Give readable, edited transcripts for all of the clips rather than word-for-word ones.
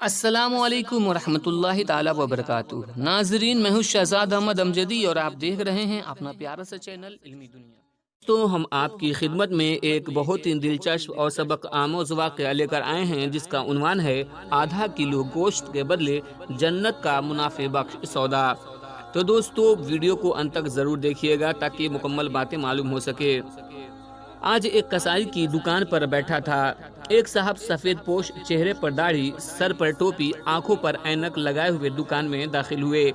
السلام علیکم ورحمۃ اللہ تعالی وبرکاتہ۔ ناظرین، میں ہوں شہزاد احمد امجدی اور آپ دیکھ رہے ہیں اپنا پیارا سا چینل علمی دنیا۔ تو ہم آپ کی خدمت میں ایک بہت ہی دلچسپ اور سبق آموز واقعہ لے کر آئے ہیں، جس کا عنوان ہے آدھا کلو گوشت کے بدلے جنت کا منافع بخش سودا۔ تو دوستو، ویڈیو کو انت تک ضرور دیکھیے گا تاکہ مکمل باتیں معلوم ہو سکے۔ آج ایک کسائی کی دکان پر بیٹھا تھا۔ ایک صاحب سفید پوش، چہرے پر داڑھی، سر پر ٹوپی، آنکھوں پر اینک لگائے ہوئے دکان میں داخل ہوئے۔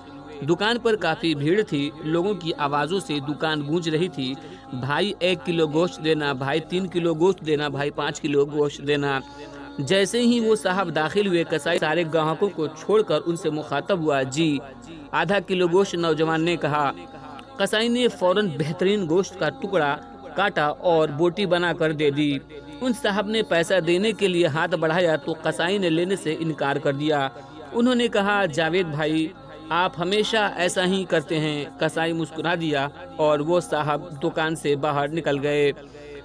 دکان پر کافی بھیڑ تھی، لوگوں کی آوازوں سے دکان گونج رہی تھی۔ بھائی 1 کلو گوشت دینا، بھائی 3 کلو گوشت دینا، بھائی 5 کلو گوشت دینا۔ جیسے ہی وہ صاحب داخل ہوئے، کسائی سارے گاہکوں کو چھوڑ کر ان سے مخاطب ہوا۔ جی، آدھا کلو گوشت، نوجوان نے کہا۔ کسائی نے فوراً بہترین گوشت کا ٹکڑا کاٹا اور بوٹی بنا کر دے دی۔ ان صاحب نے پیسہ دینے کے لیے ہاتھ بڑھایا تو کسائی نے لینے سے انکار کر دیا۔ انہوں نے کہا، جاوید بھائی، آپ ہمیشہ ایسا ہی کرتے ہیں۔ کسائی مسکرا دیا اور وہ صاحب دکان سے باہر نکل گئے۔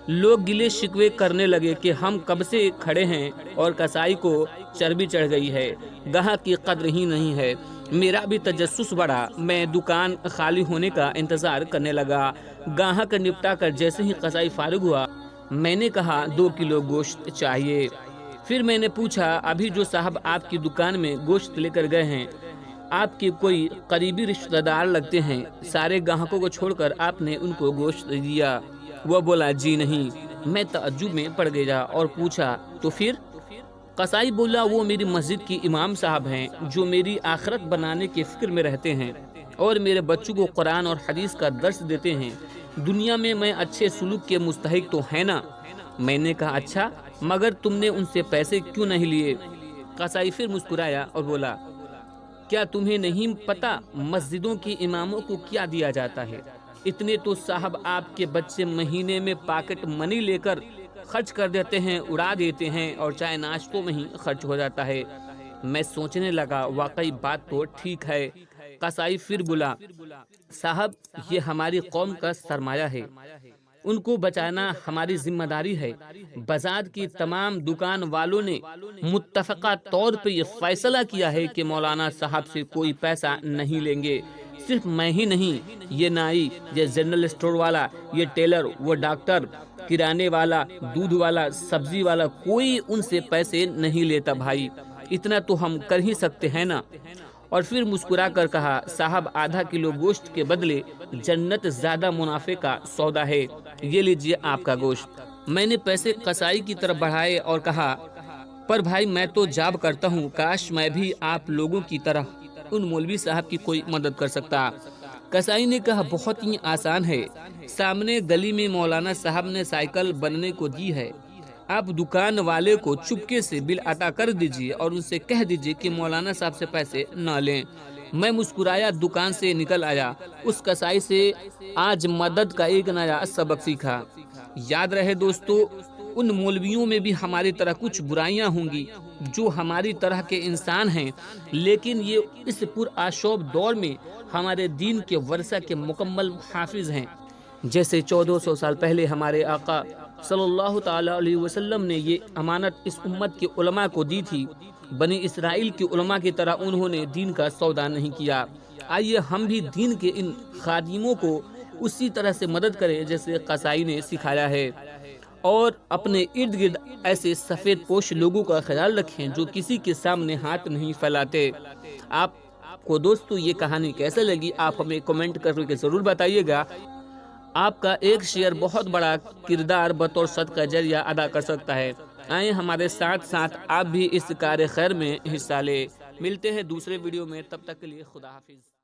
لوگ گلے شکوے کرنے لگے کہ ہم کب سے کھڑے ہیں اور کسائی کو چربی چڑھ گئی ہے، گاہک کی قدر ہی نہیں ہے۔ میرا بھی تجسس بڑھا، میں دکان خالی ہونے کا انتظار کرنے لگا۔ گاہک نپٹا کر جیسے ہی کسائی فارغ ہوا، میں نے کہا 2 کلو گوشت چاہیے۔ پھر میں نے پوچھا، ابھی جو صاحب آپ کی دکان میں گوشت لے کر گئے ہیں، آپ کے کوئی قریبی رشتہ دار لگتے ہیں؟ سارے گاہکوں کو چھوڑ کر آپ نے ان کو گوشت دیا؟ وہ بولا، جی نہیں۔ میں تعجب میں پڑ گیا اور پوچھا، تو پھر؟ کسائی بولا، وہ میری مسجد کی امام صاحب ہیں جو میری آخرت بنانے کے فکر میں رہتے ہیں اور میرے بچوں کو قرآن اور حدیث کا درس دیتے ہیں۔ دنیا میں میں اچھے سلوک کے مستحق تو ہے نا؟ میں نے کہا، اچھا، مگر تم نے ان سے پیسے کیوں نہیں لیے؟ کسائی پھر مسکرایا اور بولا، کیا تمہیں نہیں پتا مسجدوں کے اماموں کو کیا دیا جاتا ہے؟ اتنے تو صاحب آپ کے بچے مہینے میں پاکٹ منی لے کر خرچ کر دیتے ہیں، اڑا دیتے ہیں، اور چائے ناشتوں میں ہی خرچ ہو جاتا ہے۔ میں سوچنے لگا، واقعی بات تو ٹھیک ہے۔ کسائی پھر بولا، صاحب، یہ ہماری قوم کا سرمایہ ہے، ان کو بچانا ہماری ذمہ داری ہے۔ بازار کی تمام دکان والوں نے متفقہ طور پہ یہ فیصلہ کیا ہے کہ مولانا صاحب سے کوئی پیسہ نہیں لیں گے۔ صرف میں ہی نہیں، یہ نائی، یہ جنرل اسٹور والا، یہ ٹیلر، وہ ڈاکٹر، کرانے والا، دودھ والا، سبزی والا، کوئی ان سے پیسے نہیں لیتا۔ بھائی، اتنا تو ہم کر ہی سکتے ہیں نا؟ اور پھر مسکرا کر کہا، صاحب، آدھا کلو گوشت کے بدلے جنت زیادہ منافع کا سودا ہے، یہ لیجئے آپ کا گوشت۔ میں نے پیسے کسائی کی طرف بڑھائے اور کہا، پر بھائی، میں تو جاب کرتا ہوں، کاش میں بھی آپ لوگوں کی طرح ان مولوی صاحب کی کوئی مدد کر سکتا۔ کسائی نے کہا، بہت ہی آسان ہے، سامنے گلی میں مولانا صاحب نے سائیکل بننے کو دی ہے، آپ دکان والے کو چپکے سے بل ادا کر دیجئے اور ان سے کہہ دیجئے کہ مولانا صاحب سے پیسے نہ لیں۔ میں مسکرایا، دکان سے نکل آیا۔ اس کسائی سے آج مدد کا ایک نیا سبق سیکھا۔ یاد رہے دوستو، ان مولویوں میں بھی ہماری طرح کچھ برائیاں ہوں گی جو ہماری طرح کے انسان ہیں، لیکن یہ اس پرآشوب دور میں ہمارے دین کے ورثہ کے مکمل حافظ ہیں۔ جیسے 1400 سال پہلے ہمارے آقا صلی اللہ تعالی علیہ وسلم نے یہ امانت اس امت کے علماء کو دی تھی، بنی اسرائیل کے علماء کی طرح انہوں نے دین کا سودا نہیں کیا۔ آئیے ہم بھی دین کے ان خادموں کو اسی طرح سے مدد کریں جیسے کسائی نے سکھایا ہے، اور اپنے ارد گرد ایسے سفید پوش لوگوں کا خیال رکھیں جو کسی کے سامنے ہاتھ نہیں پھیلاتے۔ آپ کو دوستو یہ کہانی کیسے لگی، آپ ہمیں کمنٹ کر کے ضرور بتائیے گا۔ آپ کا ایک شیئر بہت بڑا کردار بطور صدقہ جاریہ ادا کر سکتا ہے۔ آئیں ہمارے ساتھ ساتھ آپ بھی اس کار خیر میں حصہ لیں۔ ملتے ہیں دوسرے ویڈیو میں، تب تک کے لیے خدا حافظ۔